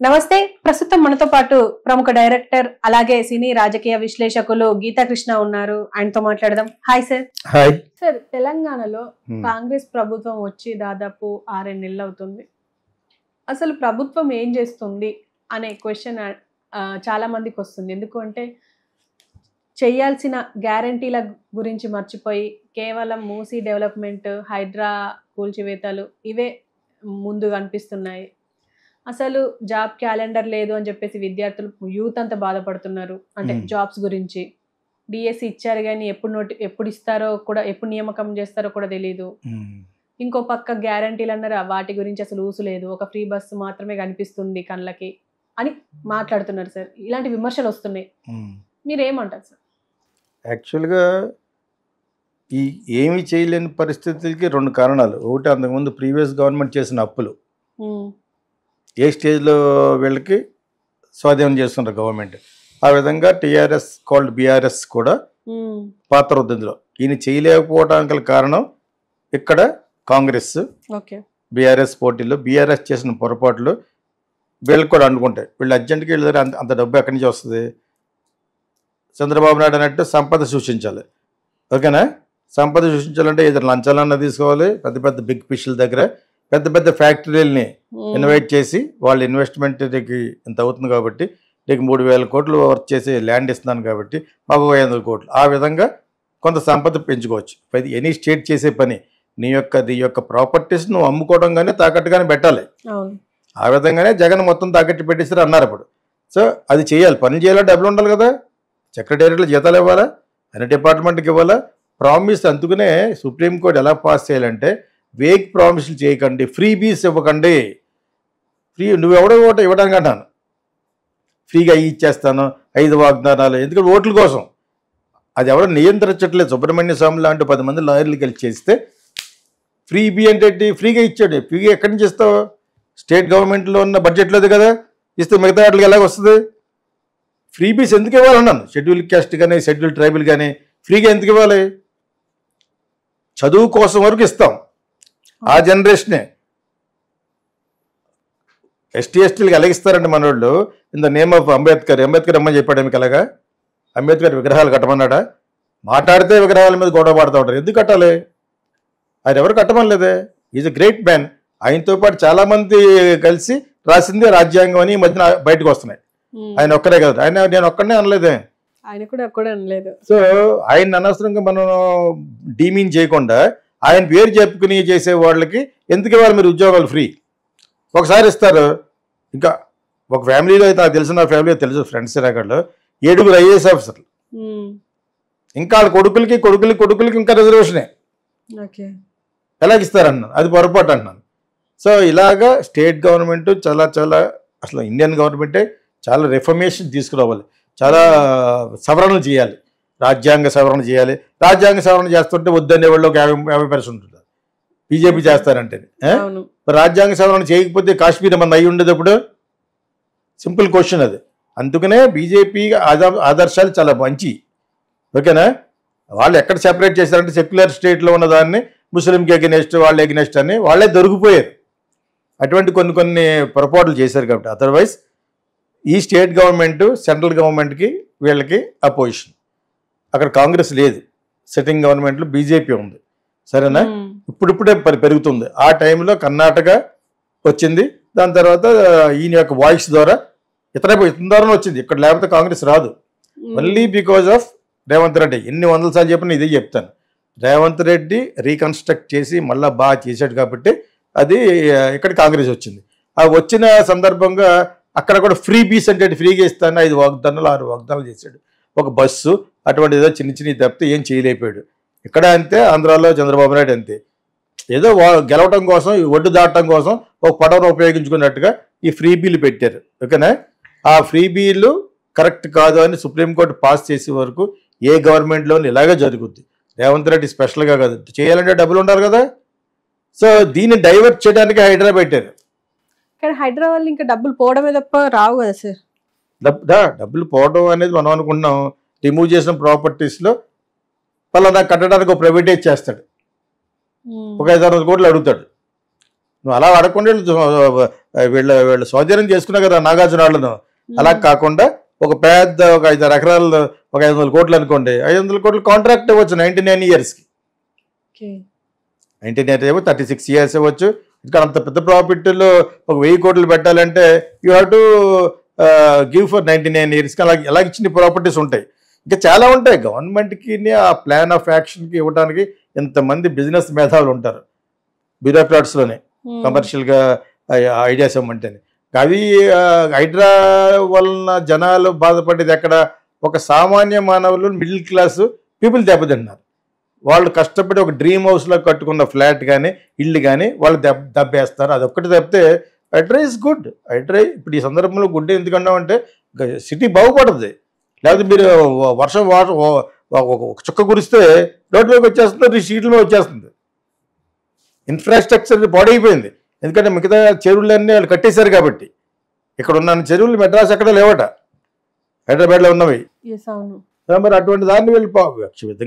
నమస్తే. ప్రస్తుతం మనతో పాటు ప్రముఖ డైరెక్టర్ అలాగే సినీ రాజకీయ విశ్లేషకులు గీతా కృష్ణ ఉన్నారు. ఆయనతో మాట్లాడదాం. Hi sir. హాయ్ సార్, తెలంగాణలో కాంగ్రెస్ ప్రభుత్వం వచ్చి దాదాపు 6 నెలలు అవుతుంది. అసలు ప్రభుత్వం ఏం చేస్తుంది అనే క్వశ్చన్ చాలా మందికి వస్తుంది. ఎందుకంటే చేయాల్సిన గ్యారంటీల గురించి మర్చిపోయి కేవలం మూసీ డెవలప్మెంట్, హైడ్రా కూల్చివేతలు ఇవే ముందు కనిపిస్తున్నాయి. అసలు జాబ్ క్యాలెండర్ లేదు అని చెప్పేసి విద్యార్థులు, యూత్ అంతా బాధపడుతున్నారు. అంటే జాబ్స్ గురించి డిఎస్సి ఇచ్చారు కానీ ఎప్పుడు ఇస్తారో కూడా, ఎప్పుడు నియామకం చేస్తారో కూడా తెలియదు. ఇంకో పక్క గ్యారంటీలు అన్నారు, వాటి గురించి అసలు ఊసు లేదు. ఒక ఫ్రీ బస్సు మాత్రమే కనిపిస్తుంది కళ్ళకి అని మాట్లాడుతున్నారు సార్. ఇలాంటి విమర్శలు వస్తున్నాయి. మీరేమంటారు సార్? యాక్చువల్గా ఏమీ చేయలేని పరిస్థితులకి 2 కారణాలు. ఒకటి, అంతకుముందు ప్రీవియస్ గవర్నమెంట్ చేసిన అప్పులు ఏ స్టేజ్లో వీళ్ళకి స్వాధీనం చేస్తున్నారు గవర్నమెంట్. ఆ విధంగా టీఆర్ఎస్ కాల్డ్ బీఆర్ఎస్ కూడా పాత్ర ఉంది ఇందులో. ఈయన చేయలేకపోవడానికి కారణం ఇక్కడ కాంగ్రెస్ బీఆర్ఎస్ పోటీలో బీఆర్ఎస్ చేసిన పొరపాట్లు వీళ్ళకి కూడా అనుకుంటాయి. వీళ్ళు అర్జెంట్గా వెళ్ళారు. అంత డబ్బు ఎక్కడి నుంచి వస్తుంది? చంద్రబాబు నాయుడు అన్నట్టు సంపద సృష్టించాలి. ఓకేనా? సంపద సృష్టించాలంటే ఇద్దరు లంచాలన్నా తీసుకోవాలి. పెద్ద పెద్ద బిగ్ ఫిష్ల దగ్గర పెద్ద పెద్ద ఫ్యాక్టరీలని ఇన్వైట్ చేసి వాళ్ళ ఇన్వెస్ట్మెంట్కి ఇంత అవుతుంది కాబట్టి నీకు 3,000 కోట్లు వర్క్ చేసి ల్యాండ్ ఇస్తున్నాను కాబట్టి మాకు 500 కోట్లు. ఆ విధంగా కొంత సంపద పెంచుకోవచ్చు. ఎనీ స్టేట్ చేసే పని నీ యొక్క ప్రాపర్టీస్ నువ్వు అమ్ముకోవడం కానీ తాకట్టుగానే పెట్టాలి. ఆ విధంగానే జగన్ మొత్తం తాకట్టు పెట్టేసారు అన్నారు అప్పుడు. సో అది చేయాలి. పని చేయాలంటే డబ్బులు ఉండాలి కదా. సెక్రటేరియట్లో జీతాలు ఇవ్వాలా, అన్ని డిపార్ట్మెంట్కి ఇవ్వాలా. ప్రామిస్ అందుకునే సుప్రీంకోర్టు ఎలా పాస్ చేయాలంటే వేగ్ ప్రామిస్లు చేయకండి, ఫ్రీ బీస్ ఇవ్వకండి. నువ్వెవడో ఓటు ఇవ్వడానికి అంటాను, ఫ్రీగా ఇచ్చేస్తాను 5 వాగ్దానాలు. ఎందుకంటే ఓట్ల కోసం అది ఎవడో నియంత్రించట్లేదు. సుబ్రహ్మణ్య స్వామి లాంటి 10 మంది లాయర్లు కలిసి చేస్తే ఫ్రీ బీ అంటే ఫ్రీగా ఇచ్చాడు. ఫ్రీగా ఎక్కడి నుంచి ఇస్తావు? స్టేట్ గవర్నమెంట్లో ఉన్న బడ్జెట్లోది కదా ఇస్తే మిగతా వాటికి ఎలాగ వస్తుంది? ఫ్రీ బీస్ ఎందుకు ఇవ్వాలన్నాను. షెడ్యూల్ క్యాస్ట్ కానీ షెడ్యూల్ ట్రైబల్ కానీ ఫ్రీగా ఎందుకు ఇవ్వాలి? చదువు కోసం వరకు ఇస్తాం. ఆ జనరేషనే ఎస్టీలకు ఎలాగిస్తారండి మనోళ్ళు. In the name of Ambedkar అమ్మని చెప్పాడు మీకు అలాగా. అంబేద్కర్ విగ్రహాలు కట్టమన్నాడా? మాట్లాడితే విగ్రహాల మీద గొడవ పడుతూ ఉంటారు. ఎందుకు కట్టాలి? ఆయన ఎవరు కట్టమనలేదే. Is a great man. ఆయనతో పాటు చాలామంది కలిసి రాసిందే రాజ్యాంగం అని ఈ మధ్యన బయటకు వస్తున్నాయి. ఆయన ఒక్కరే కదా. నేను ఒక్కడనే అనలేదే. ఆయన కూడా ఒక్కడే అనలేదు. సో ఆయన అనవసరంగా మనం డీమీన్ చేయకుండా ఆయన పేరు చెప్పుకుని చేసే వాళ్ళకి ఎందుకు ఇవ్వాలి మీరు ఉద్యోగాలు? ఫ్రీ ఒకసారి ఇస్తారు. ఇంకా ఒక ఫ్యామిలీలో అయితే నాకు తెలిసిన ఫ్యామిలీలో తెలుసు ఫ్రెండ్స్ రేఖల్లో 7 IAS ఆఫీసర్లు. ఇంకా వాళ్ళ కొడుకులకి ఇంకా రిజర్వేషనే. ఎలాగిస్తారన్నాను, అది పొరపాటు అన్నాను. సో ఇలాగా స్టేట్ గవర్నమెంట్ చాలా అసలు ఇండియన్ గవర్నమెంటే చాలా రిఫర్మేషన్ తీసుకురావాలి. చాలా సవరణలు చేయాలి. రాజ్యాంగ సవరణ చేయాలి. రాజ్యాంగ సవరణ చేస్తుంటే వద్దనే వాళ్ళు 50% ఉంటుంది. బీజేపీ చేస్తారంటే రాజ్యాంగ సవరణ చేయకపోతే కాశ్మీర్ మన అయి ఉండేటప్పుడు సింపుల్ క్వశ్చన్ అది. అందుకనే బీజేపీ ఆదర్శాలు చాలా మంచి. ఓకేనా? వాళ్ళు ఎక్కడ సెపరేట్ చేశారంటే సెక్యులర్ స్టేట్లో ఉన్న దాన్ని ముస్లింకి ఎగనెస్ట్, వాళ్ళు ఎగనెస్ట్ అని వాళ్ళే దొరికిపోయారు. అటువంటి కొన్ని పొరపాట్లు చేశారు కాబట్టి. అదర్వైజ్ ఈ స్టేట్ గవర్నమెంట్ సెంట్రల్ గవర్నమెంట్కి వీళ్ళకి అపోజిషన్. అక్కడ కాంగ్రెస్ లేదు. సిట్టింగ్ గవర్నమెంట్లో బీజేపీ ఉంది. సరేనా? ఇప్పుడిప్పుడే పెరుగుతుంది. ఆ టైంలో కర్ణాటక వచ్చింది. దాని తర్వాత ఈయన యొక్క వాయిస్ ద్వారా ఇతర ద్వారా వచ్చింది. ఇక్కడ లేకపోతే కాంగ్రెస్ రాదు. Only because of Revanth Reddy. ఎన్ని 100 సార్లు చెప్పినా ఇదే చెప్తాను. రేవంత్ రెడ్డి రీకన్స్ట్రక్ట్ చేసి మళ్ళీ బాగా చేశాడు కాబట్టి అది ఇక్కడ కాంగ్రెస్ వచ్చింది. ఆ వచ్చిన సందర్భంగా అక్కడ కూడా ఫ్రీ బీస్ అంటే ఫ్రీగా ఇస్తాను 5 వాగ్దానాలు 6 వాగ్దానాలు చేశాడు. ఒక బస్సు అటువంటి ఏదో చిన్న తప్పితే ఏం చేయలేకపోయాడు. ఇక్కడ అంతే, ఆంధ్రాలో చంద్రబాబు నాయుడు అంతే. ఏదో గెలవటం కోసం, ఒడ్డు దాటడం కోసం ఒక పడవను ఉపయోగించుకున్నట్టుగా ఈ ఫ్రీ బీలు పెట్టారు. ఓకేనా? ఆ ఫ్రీ బీలు కరెక్ట్ కాదు అని సుప్రీంకోర్టు పాస్ చేసే వరకు ఏ గవర్నమెంట్లోనూ ఇలాగే జరుగుద్ది. రేవంత్ రెడ్డి స్పెషల్గా కాదు, చేయాలంటే డబ్బులు ఉండాలి కదా. సో దీన్ని డైవర్ట్ చేయడానికి హైడ్రా పెట్టారు. కానీ హైదరాబాద్ ఇంకా డబ్బులు పోవడమే తప్ప రావు కదా సార్. డబ్బులు పోవడం అనేది మనం అనుకుంటున్నాం. రిమూవ్ చేసిన ప్రాపర్టీస్లో పలానా కట్టడానికి ఒక ప్రైవేటైజ్ చేస్తాడు. ఒక 500 కోట్లు అడుగుతాడు. నువ్వు అలా అడగకుండా వీళ్ళు స్వాధీనం చేసుకున్నావు కదా నాగార్జున వాళ్ళను. అలా కాకుండా ఒక పెద్ద ఒక 5-6 ఎకరాలు ఒక 500 కోట్లు అనుకోండి, 500 కోట్లు కాంట్రాక్ట్ ఇవ్వచ్చు 99 ఇయర్స్కి. 99 ఏమో 36 ఇయర్స్ ఇవ్వచ్చు. ఇంకా అంత పెద్ద ప్రాఫిట్లో ఒక 1000 కోట్లు పెట్టాలంటే you have to give for 99 ఇయర్స్కి. అలా ఇచ్చిన ప్రాపర్టీస్ ఉంటాయి. ఇంకా చాలా ఉంటాయి. గవర్నమెంట్కి ఆ ప్లాన్ ఆఫ్ యాక్షన్కి ఇవ్వడానికి ఇంతమంది బిజినెస్ మేధావులు ఉంటారు బ్యూరోక్రాట్స్లోనే, కమర్షియల్గా ఐడియాస్ ఇవ్వమంటేనే. అవి హైడ్రా వలన జనాలు బాధపడేది ఎక్కడ? ఒక సామాన్య మానవులు, మిడిల్ క్లాస్ పీపుల్ దెబ్బతిన్నారు. వాళ్ళు కష్టపడి ఒక డ్రీమ్ హౌస్లో కట్టుకున్న ఫ్లాట్ కానీ ఇల్లు కానీ వాళ్ళు దెబ్బేస్తారు. అది ఒక్కటి తప్పితే హైడ్రా ఇస్ గుడ్. హైడ్రా ఇప్పుడు ఈ సందర్భంలో గుడ్ ఎందుకన్నామంటే సిటీ బాగుపడుతుంది. లేకపోతే మీరు వర్షం ఒక చుక్క కురిస్తే రోడ్లోకి వచ్చేస్తుంది, షీట్ల మీద వచ్చేస్తుంది. ఇన్ఫ్రాస్ట్రక్చర్ పాడైపోయింది. ఎందుకంటే మిగతా చెరువులన్నీ వాళ్ళు కట్టేశారు కాబట్టి. ఇక్కడ ఉన్న చెరువులు మెడ్రాస్ ఎక్కడ లేవట, హైదరాబాద్లో ఉన్నవి. మరి అటువంటి దాన్ని వీళ్ళు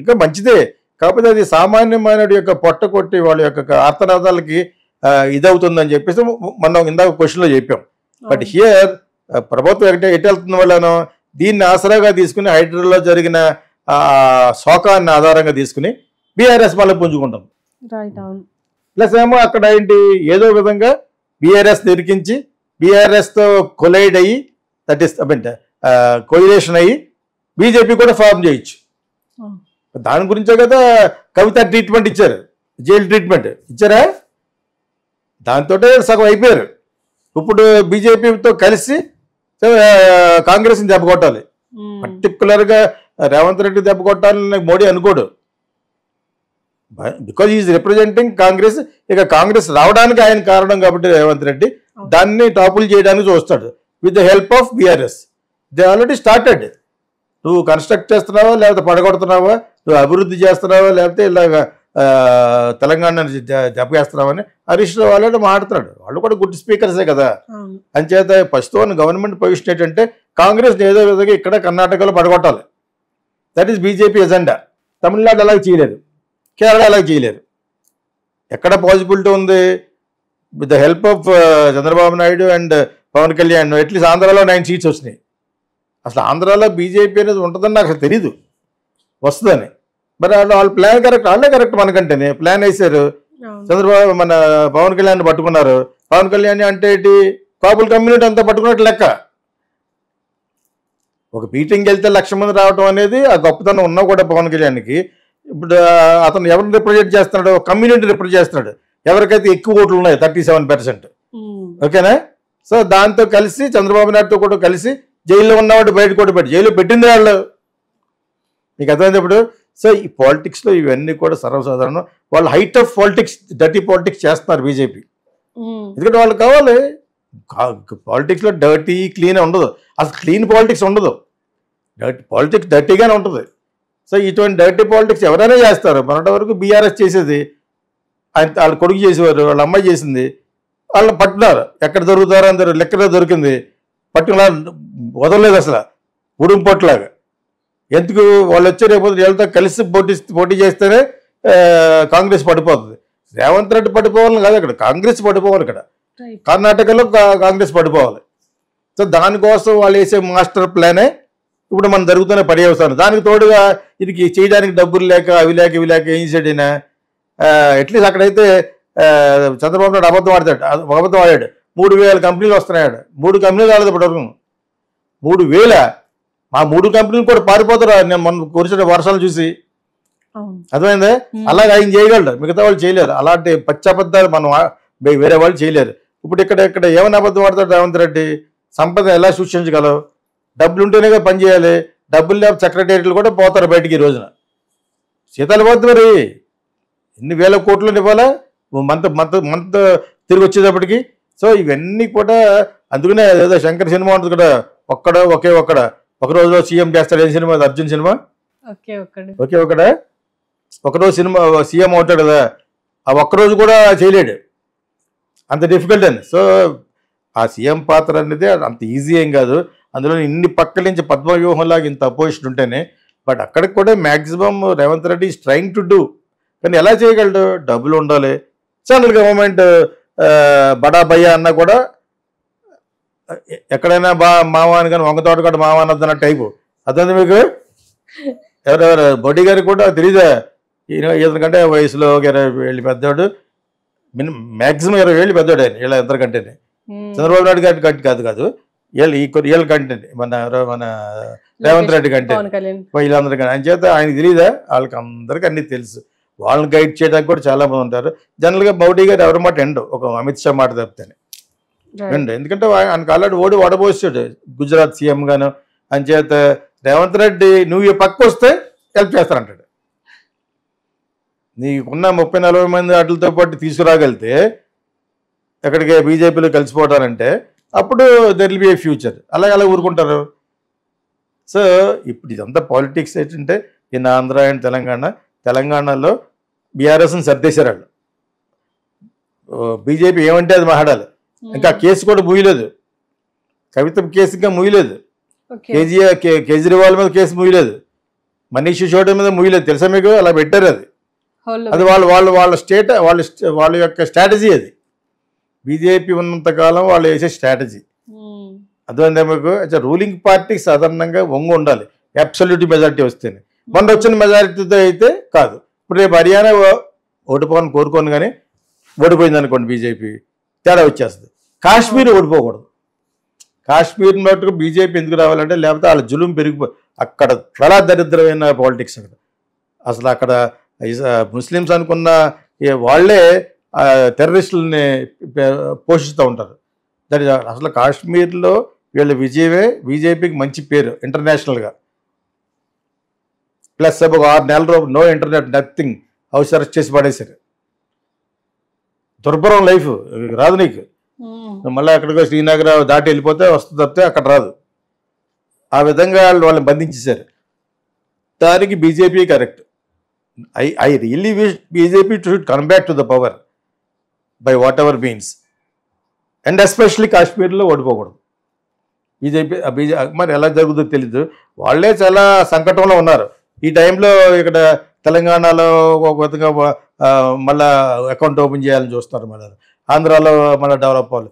ఇంకా మంచిదే. కాకపోతే అది సామాన్యమైనడి యొక్క పొట్ట కొట్టి వాళ్ళ యొక్క ఆర్తనాదాలకి ఇదవుతుందని చెప్పేసి మనం ఇందాక క్వశ్చన్లో చెప్పాం. బట్ హియర్ ప్రభుత్వం ఎటు వెళ్తున్న వాళ్ళను దీన్ని ఆసరాగా తీసుకుని హైడ్రాలో జరిగిన శోకాన్ని ఆధారంగా తీసుకుని బీఆర్ఎస్ మళ్ళీ పుంజుకుంటాం. ప్లస్ ఏమో అక్కడ ఏంటి ఏదో విధంగా బీఆర్ఎస్ నిరికించి బీఆర్ఎస్తో కొలైడ్ అయ్యి దట్ ఈస్ కొయిలేషన్ అయ్యి బీజేపీ కూడా ఫార్మ్ చేయొచ్చు. దాని గురించే కదా కవిత ట్రీట్మెంట్ ఇచ్చారు, జైలు ట్రీట్మెంట్ ఇచ్చారా? దాంతో సగం అయిపోయారు. ఇప్పుడు బీజేపీతో కలిసి కాంగ్రెస్ని దెబ్బ కొట్టాలి. పర్టికులర్గా రేవంత్ రెడ్డి దెబ్బ కొట్టాలని మోడీ అనుకోడు. Because is representing Congress. ఇక కాంగ్రెస్ రావడానికి ఆయన కారణం కాబట్టి రేవంత్ రెడ్డి దాన్ని టాపుల్ చేయడానికి చూస్తాడు with the help of BRS. They already started. నువ్వు కన్స్ట్రక్ట్ చేస్తున్నావా లేకపోతే పడగొడుతున్నావా, నువ్వు అభివృద్ధి చేస్తున్నావా లేకపోతే ఇలాగ తెలంగాణని దెబ్బేస్తున్నావని హరీష్ రావు ఆల్రెడీ మాట్లాడుతున్నాడు. వాళ్ళు కూడా గుడ్ స్పీకర్సే కదా. అంచేత ప్రస్తుతం గవర్నమెంట్ పొజిషన్ ఏంటంటే కాంగ్రెస్ ఏదో విధంగా ఇక్కడ కర్ణాటకలో పడగొట్టాలి. That is BJP agenda. Tamil Nadu అలాగే చేయలేరు, కేరళ అలాగే చేయలేరు. ఎక్కడ పాసిబిలిటీ ఉంది? With the help of Chandrababu Naidu and Pawan Kalyan at least ఆంధ్రాలో 9 సీట్స్ వచ్చినాయి. అసలు ఆంధ్రాలో బీజేపీ అనేది ఉంటుందని నాకు అసలు తెలీదు, వస్తుందని. మరి వాళ్ళ ప్లాన్ కరెక్ట్, వాళ్ళే కరెక్ట్ మనకంటేనే ప్లాన్ వేశారు. చంద్రబాబు మన పవన్ కళ్యాణ్ పట్టుకున్నారు. పవన్ కళ్యాణ్ అంటే ఏంటి? కాపుల్ కమ్యూనిటీ అంతా పట్టుకున్నట్టు లెక్క. ఒక మీటింగ్కి వెళ్తే 1,00,000 మంది రావడం అనేది ఆ గొప్పతనం ఉన్నా కూడా పవన్ కళ్యాణ్కి. ఇప్పుడు అతను ఎవరిని రిప్రజెంట్ చేస్తున్నాడు? కమ్యూనిటీ రిప్రజెంట్ చేస్తున్నాడు. ఎవరికైతే ఎక్కువ ఓట్లు ఉన్నాయో 37%. ఓకేనా? సో దాంతో కలిసి చంద్రబాబు నాయుడుతో కూడా కలిసి జైల్లో ఉన్నవాడు బయట కూడా పెట్టి జైల్లో పెట్టింది వాళ్ళు. మీకు అర్థమైంది ఇప్పుడు. సో ఈ పాలిటిక్స్లో ఇవన్నీ కూడా సర్వసాధారణం. వాళ్ళు height of politics, dirty politics చేస్తున్నారు బీజేపీ. ఎందుకంటే వాళ్ళు కావాలి. పాలిటిక్స్లో డర్టీ క్లీన్ ఉండదు, అసలు క్లీన్ పాలిటిక్స్ ఉండదు. పాలిటిక్స్ డర్టీగానే ఉంటుంది. సో ఇటువంటి డర్టీ పాలిటిక్స్ ఎవరైనా చేస్తారు. మొన్నటి వరకు బీఆర్ఎస్ చేసేది, వాళ్ళ కొడుకు చేసేవారు, వాళ్ళ అమ్మాయి చేసింది. వాళ్ళని పట్టున్నారు. ఎక్కడ దొరుకుతారో అందరూ లెక్కలో దొరికింది. పట్టుకున్నా వదలలేదు అసలు, ఉడుం పొట్లాగా. ఎందుకు? వాళ్ళు వచ్చే రేపు వీళ్ళతో కలిసి పోటీ చేస్తేనే కాంగ్రెస్ పడిపోతుంది. రేవంత్ రెడ్డి పడిపోవాలని కాదు, అక్కడ కాంగ్రెస్ పడిపోవాలి. ఇక్కడ కర్ణాటకలో కాంగ్రెస్ పడిపోవాలి. సో దానికోసం వాళ్ళు వేసే మాస్టర్ ప్లానే ఇప్పుడు మనం జరుగుతున్న పర్యవసానం. దానికి తోడుగా ఇది చేయడానికి డబ్బులు లేక అవి లేక ఇవి లేక ఏం చేసాడైనా అట్లీస్ట్ అక్కడైతే చంద్రబాబు నాయుడు అబద్ధం ఆడాడు. 3,000 కంపెనీలు వస్తున్నాడు. 3 కంపెనీలు రాలేదు ఇప్పటివరకు. 3,000. ఆ 3 కంపెనీలు కూడా పారిపోతారు నేను మొన్న కురిసిన వర్షాలు చూసి. అర్థమైందా? అలాగే ఆయన చేయగలడు, మిగతా వాళ్ళు చేయలేరు. అలాంటి పచ్చబద్ధాలు మనం వేరే వాళ్ళు చేయలేరు. ఇప్పుడు ఇక్కడ ఏమైనా అబద్ధం ఆడతాడు రేవంత్ రెడ్డి? సంపద ఎలా సృష్టించగలవు? డబ్బులు ఉంటేనే పని చేయాలి. డబ్బులు లేకపోతే సెక్రటేరియట్లు కూడా పోతారు బయటికి ఈ రోజున. శీతాలు పోతుంది మరి. ఎన్ని వేల కోట్లు ఇవ్వాలా మంత్ తిరిగి వచ్చేటప్పటికి. సో ఇవన్నీ కూడా అందుకనే ఏదో శంకర్ సినిమా ఉంటుంది కదా, ఒకే ఒక రోజులో సీఎం చేస్తాడు. ఏం సినిమా? అర్జున్ సినిమా. ఒకరోజు సినిమా సీఎం అవుతాడు కదా, ఆ ఒక్కరోజు కూడా చేయలేడు. అంత డిఫికల్ట్ అని. సో ఆ సీఎం పాత్ర అనేది అంత ఈజీ ఏం కాదు. అందులో ఇన్ని పక్కల నుంచి పద్మవ్యూహంలాగా ఇంత అపోజిషన్ ఉంటేనే. బట్ అక్కడికి కూడా maximum Revanth Reddy is trying to do. కానీ ఎలా చేయగలడు? డబ్బులు ఉండాలి. సెంట్రల్ గవర్నమెంట్ బడా భయ్య అన్న కూడా ఎక్కడైనా మామ అని కానీ వంగతోట కూడా మామ అన్నదన్న టైపు అదంతా మీకు. ఎవరెవరు బొడ్డి గారికి కూడా తెలీదా, ఇతనికంటే వయసులో 20 ఏళ్ళు పెద్దవాడు, మ్యాక్సిమం 20 ఏళ్ళు పెద్దవాడు ఆయన వీళ్ళ ఇద్దరికంటేనే. చంద్రబాబు నాయుడు గారి కాదు వీళ్ళ కంటే మన రేవంత్ రెడ్డి కంటే వీళ్ళందరికీ ఆయన చేత ఆయనకి తెలియదా, వాళ్ళకి అందరికీ అన్నీ తెలుసు. వాళ్ళని గైడ్ చేయడానికి కూడా చాలా మంది ఉంటారు. జనరల్గా మోడీ గారు ఎవరి మాట ఎండు, ఒక అమిత్ షా మాట తప్పితేనే ఎండు. ఎందుకంటే ఆయనకు ఆల్రెడీ వడబోసాడు గుజరాత్ సీఎం గాను. అంచేత రేవంత్ రెడ్డి నువ్వు పక్క వస్తే హెల్ప్ చేస్తానంటాడు. నీకున్న 30-40 మంది వాటితో పాటు తీసుకురాగలితే ఎక్కడికి బీజేపీలో కలిసిపోవటానంటే అప్పుడు there will be A future. అలా ఊరుకుంటారు. సో ఇప్పుడు ఇదంతా పాలిటిక్స్ ఏంటంటే ఈయన ఆంధ్ర అండ్ తెలంగాణలో బీఆర్ఎస్ని సర్దేశారు వాళ్ళు. బీజేపీ ఏమంటే అది మాట్లాడాలి. ఇంకా కేసు కూడా ముయ్యలేదు, కవిత కేసు ఇంకా ముయ్యలేదు, కేజ్రీవాల్ మీద కేసు ముయ్యలేదు, మనీష్ సిసోడియా మీద ముయ్యలేదు. తెలుసా మీకు? అలా పెట్టారు. అది వాళ్ళ యొక్క స్ట్రాటజీ. అది బీజేపీ ఉన్నంతకాలం వాళ్ళు వేసే స్ట్రాటజీ. అర్థమైందా మీకు? రూలింగ్ పార్టీకి సాధారణంగా వంగు ఉండాలి, అబ్సల్యూట్ మెజారిటీ వస్తేనే. మొన్న వచ్చిన మెజారిటీతో అయితే కాదు. ఇప్పుడు రేపు హర్యానా ఓడిపోవాలని కోరుకోను, కానీ ఓడిపోయింది అనుకోండి బీజేపీ, తేడా వచ్చేస్తుంది. కాశ్మీర్ ఓడిపోకూడదు. కాశ్మీర్ మటుకు బీజేపీ ఎందుకు రావాలంటే, లేకపోతే వాళ్ళ జులుం పెరిగిపో అక్కడ చాలా దరిద్రమైన పాలిటిక్స్. అసలు అక్కడ ముస్లిమ్స్ అనుకున్న వాళ్ళే టెర్రరిస్టులని పోషిస్తూ ఉంటారు. అసలు కాశ్మీర్లో వీళ్ళ విజయమే బీజేపీకి మంచి పేరు ఇంటర్నేషనల్గా. ప్లస్ ఒక 6 నెలలు no internet, nothing, house arrest చేసి పడేశారు. దుర్భరం లైఫ్ రాదు నీకు. మళ్ళీ ఎక్కడికో శ్రీనగర్ దాటి వెళ్ళిపోతే వస్తుంది తప్పితే అక్కడ రాదు. ఆ విధంగా వాళ్ళని బంధించేశారు. దానికి BJP correct. I really wish BJP to should come back to the power by what ever means. And especially కాశ్మీర్లో ఓడిపోకూడదు బీజేపీ. మరి ఎలా జరుగుతుందో తెలీదు. వాళ్ళే చాలా సంకటంలో ఉన్నారు ఈ టైంలో. ఇక్కడ తెలంగాణలో ఒక విధంగా మళ్ళీ అకౌంట్ ఓపెన్ చేయాలని చూస్తున్నారు. మళ్ళీ ఆంధ్రాలో మళ్ళీ డెవలప్ అవ్వాలి.